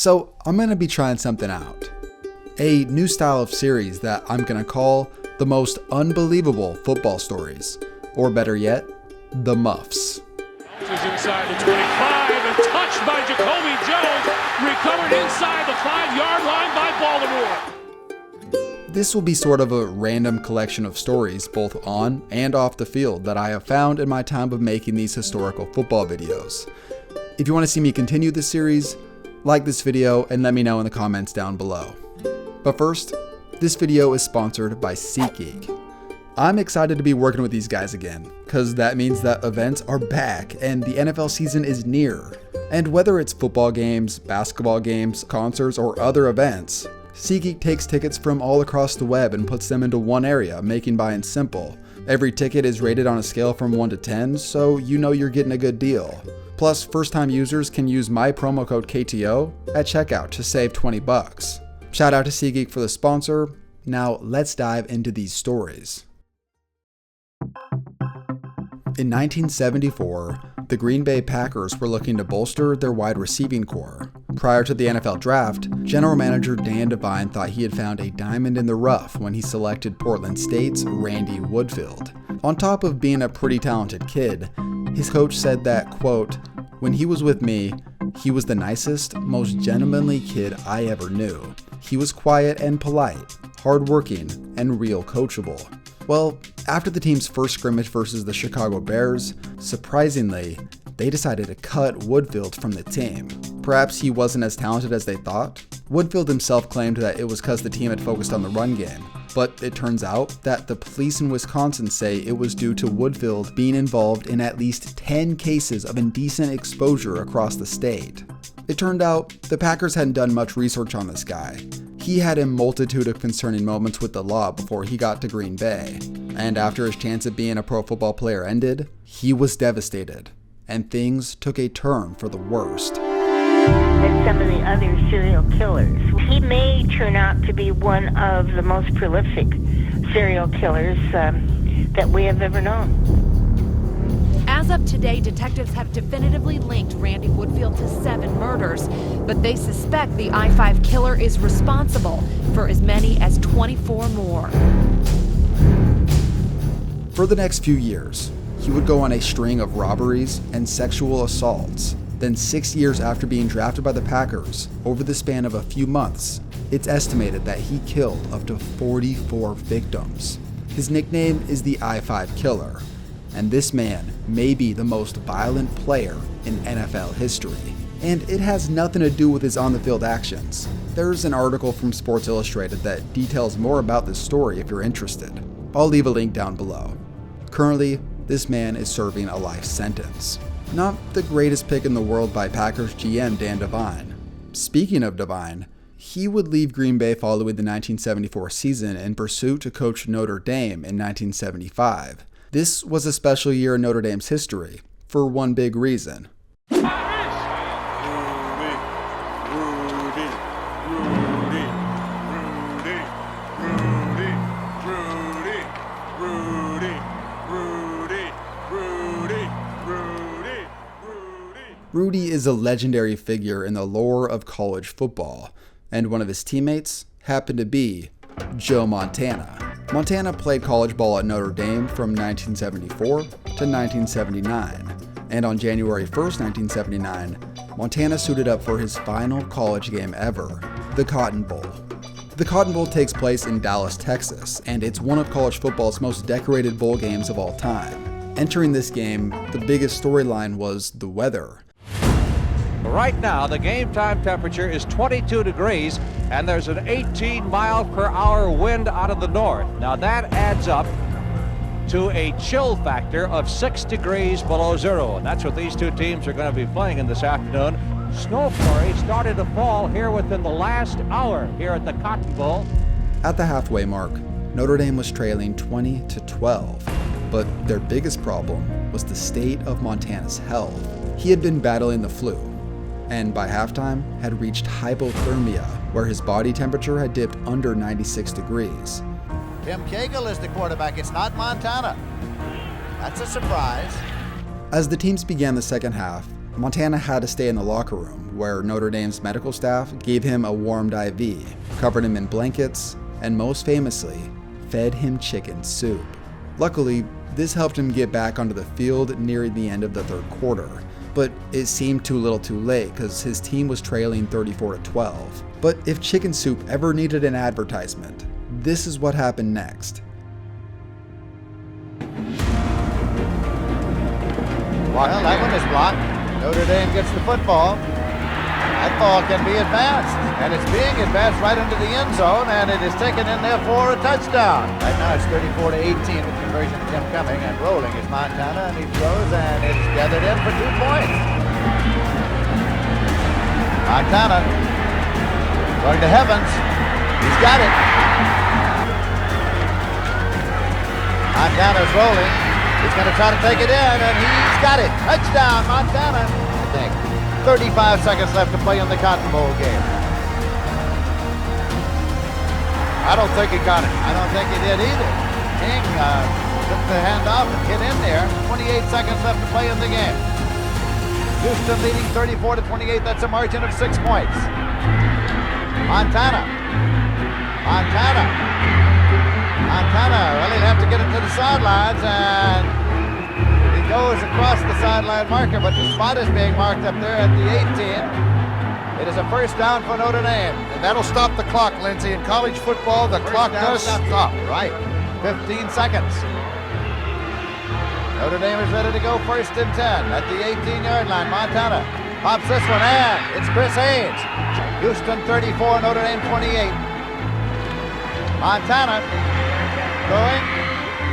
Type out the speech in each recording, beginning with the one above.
So I'm going to be trying something out. A new style of series that I'm going to call the most unbelievable football stories. Or better yet, the M.u.f.s. Is inside the 25 and touched by Jacoby Jones. Recovered inside the 5-yard line by Baltimore. This will be sort of a random collection of stories, both on and off the field, that I have found in my time of making these historical football videos. If you want to see me continue this series, like this video and let me know in the comments down below. But first, this video is sponsored by SeatGeek. I'm excited to be working with these guys again, because that means that events are back and the NFL season is near. And whether it's football games, basketball games, concerts, or other events, SeatGeek takes tickets from all across the web and puts them into one area, making buying simple. Every ticket is rated on a scale from 1 to 10, so you know you're getting a good deal. Plus, first-time users can use my promo code KTO at checkout to save $20. Shout out to SeatGeek for the sponsor. Now let's dive into these stories. In 1974, the Green Bay Packers were looking to bolster their wide receiving core. Prior to the NFL draft, general manager Dan Devine thought he had found a diamond in the rough when he selected Portland State's Randy Woodfield. On top of being a pretty talented kid, his coach said that, quote, "When he was with me, he was the nicest, most gentlemanly kid I ever knew. He was quiet and polite, hardworking, and real coachable." Well, after the team's first scrimmage versus the Chicago Bears, surprisingly, they decided to cut Woodfield from the team. Perhaps he wasn't as talented as they thought. Woodfield himself claimed that it was because the team had focused on the run game, but it turns out that the police in Wisconsin say it was due to Woodfield being involved in at least 10 cases of indecent exposure across the state. It turned out the Packers hadn't done much research on this guy. He had a multitude of concerning moments with the law before he got to Green Bay, and after his chance at being a pro football player ended, he was devastated, and things took a turn for the worst. Than some of the other serial killers. He may turn out to be one of the most prolific serial killers that we have ever known. As of today, detectives have definitively linked Randy Woodfield to 7 murders, but they suspect the I-5 killer is responsible for as many as 24 more. For the next few years, he would go on a string of robberies and sexual assaults. Then 6 years after being drafted by the Packers, over the span of a few months, it's estimated that he killed up to 44 victims. His nickname is the I-5 Killer, and this man may be the most violent player in NFL history. And it has nothing to do with his on-the-field actions. There's an article from Sports Illustrated that details more about this story if you're interested. I'll leave a link down below. Currently, this man is serving a life sentence. Not the greatest pick in the world by Packers GM Dan Devine. Speaking of Devine, he would leave Green Bay following the 1974 season in pursuit to coach Notre Dame in 1975. This was a special year in Notre Dame's history, for one big reason. Rudy is a legendary figure in the lore of college football, and one of his teammates happened to be Joe Montana. Montana played college ball at Notre Dame from 1974 to 1979, and on January 1st, 1979, Montana suited up for his final college game ever, the Cotton Bowl. The Cotton Bowl takes place in Dallas, Texas, and it's one of college football's most decorated bowl games of all time. Entering this game, the biggest storyline was the weather. Right now, the game time temperature is 22 degrees, and there's an 18-mile-per-hour wind out of the north. Now, that adds up to a chill factor of 6 degrees below zero, and that's what these two teams are going to be playing in this afternoon. Snow flurry started to fall here within the last hour here at the Cotton Bowl. At the halfway mark, Notre Dame was trailing 20-12, but their biggest problem was the state of Montana's health. He had been battling the flu, and by halftime had reached hypothermia, where his body temperature had dipped under 96 degrees. Tim Cagle is the quarterback. It's not Montana. That's a surprise. As the teams began the second half, Montana had to stay in the locker room, where Notre Dame's medical staff gave him a warmed IV, covered him in blankets, and most famously, fed him chicken soup. Luckily, this helped him get back onto the field near the end of the third quarter, but it seemed too little too late because his team was trailing 34-12. But if chicken soup ever needed an advertisement, this is what happened next. Well, that one is blocked. Notre Dame gets the football. That ball can be advanced, and it's being advanced right into the end zone, and it is taken in there for a touchdown. Right now it's 34-18 with conversion attempt coming, and rolling is Montana, and he throws, and it's gathered in for 2 points. Montana going to Heavens. He's got it. Montana's rolling. He's going to try to take it in, and he's got it. Touchdown, Montana. I think 35 seconds left to play in the Cotton Bowl game. I don't think he got it. I don't think he did either. King took the handoff and hit in there. 28 seconds left to play in the game. Houston leading 34-28. That's a margin of 6 points. Montana. Well, he'll have to get it to the sidelines, and he goes across the sideline marker, but the spot is being marked up there at the 18. It is a first down for Notre Dame. And that'll stop the clock, Lindsey. In college football, the clock does stop. Right. 15 seconds. Notre Dame is ready to go 1st and 10 at the 18-yard line. Montana pops this one, and it's Chris Haynes. Houston 34, Notre Dame 28. Montana going,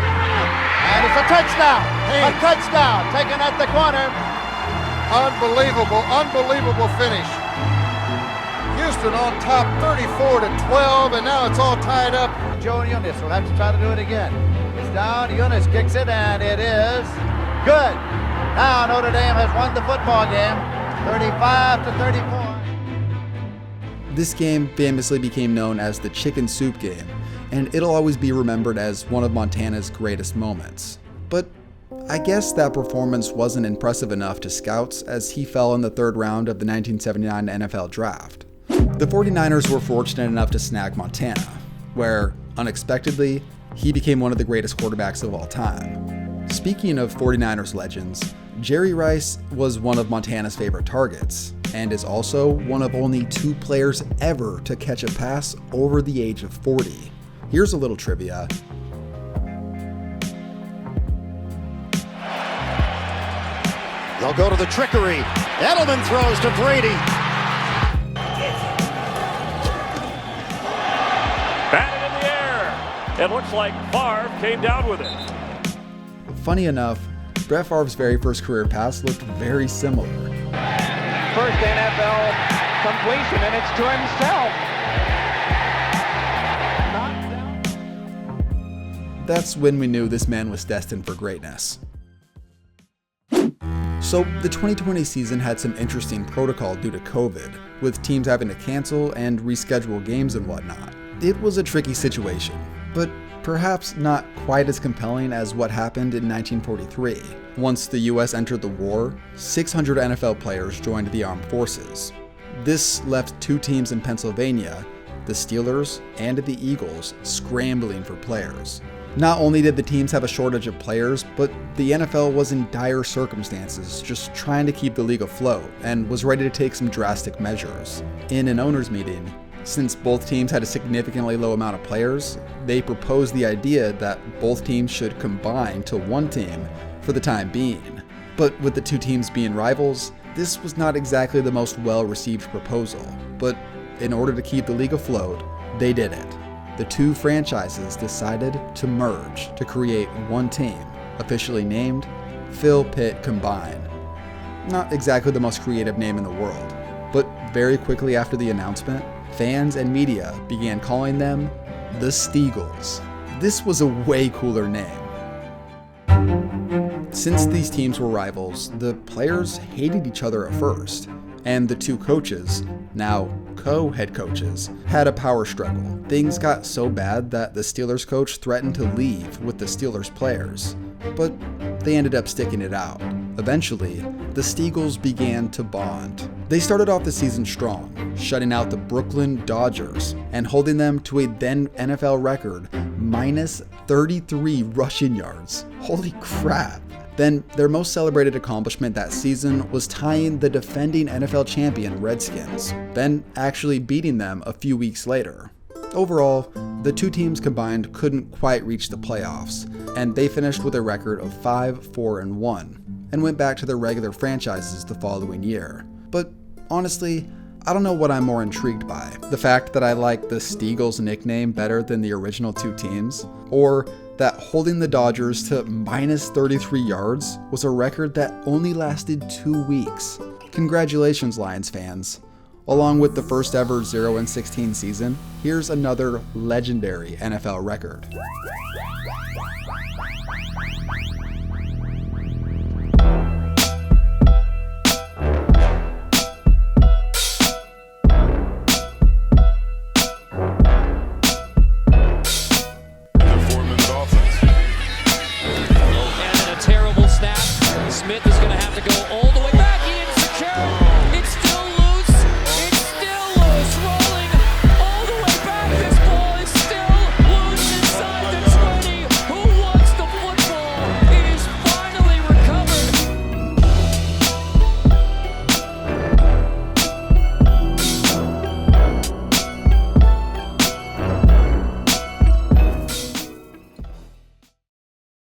and it's a touchdown. A touchdown taken at the corner. Unbelievable finish. Houston on top 34-12, and now it's all tied up. Joe Eunice will have to try to do it again. It's down, Eunice kicks it, and it is good. Now Notre Dame has won the football game, 35-34. This game famously became known as the Chicken Soup Game, and it'll always be remembered as one of Montana's greatest moments. But I guess that performance wasn't impressive enough to scouts, as he fell in the 3rd round of the 1979 NFL Draft. The 49ers were fortunate enough to snag Montana, where, unexpectedly, he became one of the greatest quarterbacks of all time. Speaking of 49ers legends, Jerry Rice was one of Montana's favorite targets, and is also one of only 2 players ever to catch a pass over the age of 40. Here's a little trivia. They'll go to the trickery. Edelman throws to Brady. Batted in the air. It looks like Favre came down with it. Funny enough, Brett Favre's very first career pass looked very similar. First NFL completion, and it's to himself. That's when we knew this man was destined for greatness. So the 2020 season had some interesting protocol due to COVID, with teams having to cancel and reschedule games and whatnot. It was a tricky situation, but perhaps not quite as compelling as what happened in 1943. Once the US entered the war, 600 NFL players joined the armed forces. This left 2 teams in Pennsylvania, the Steelers and the Eagles, scrambling for players. Not only did the teams have a shortage of players, but the NFL was in dire circumstances, just trying to keep the league afloat, and was ready to take some drastic measures. In an owners' meeting, since both teams had a significantly low amount of players, they proposed the idea that both teams should combine to one team for the time being. But with the 2 teams being rivals, this was not exactly the most well-received proposal. But in order to keep the league afloat, they did it. The 2 franchises decided to merge to create one team, officially named Phil Pitt Combine. Not exactly the most creative name in the world, but very quickly after the announcement, fans and media began calling them the Steagles. This was a way cooler name. Since these teams were rivals, the players hated each other at first, and the 2 coaches, now co-head coaches, had a power struggle. Things got so bad that the Steelers coach threatened to leave with the Steelers players, but they ended up sticking it out. Eventually, the Steagles began to bond. They started off the season strong, shutting out the Brooklyn Dodgers and holding them to a then NFL record minus 33 rushing yards. Holy crap. Then their most celebrated accomplishment that season was tying the defending NFL champion Redskins, then actually beating them a few weeks later. Overall, the two teams combined couldn't quite reach the playoffs, and they finished with a record of 5-4-1 and went back to their regular franchises the following year. But honestly, I don't know what I'm more intrigued by. The fact that I like the Steagles nickname better than the original two teams, or that holding the Dodgers to minus 33 yards was a record that only lasted 2 weeks. Congratulations, Lions fans. Along with the first ever 0-16 season, here's another legendary NFL record. Smith is going to have to go all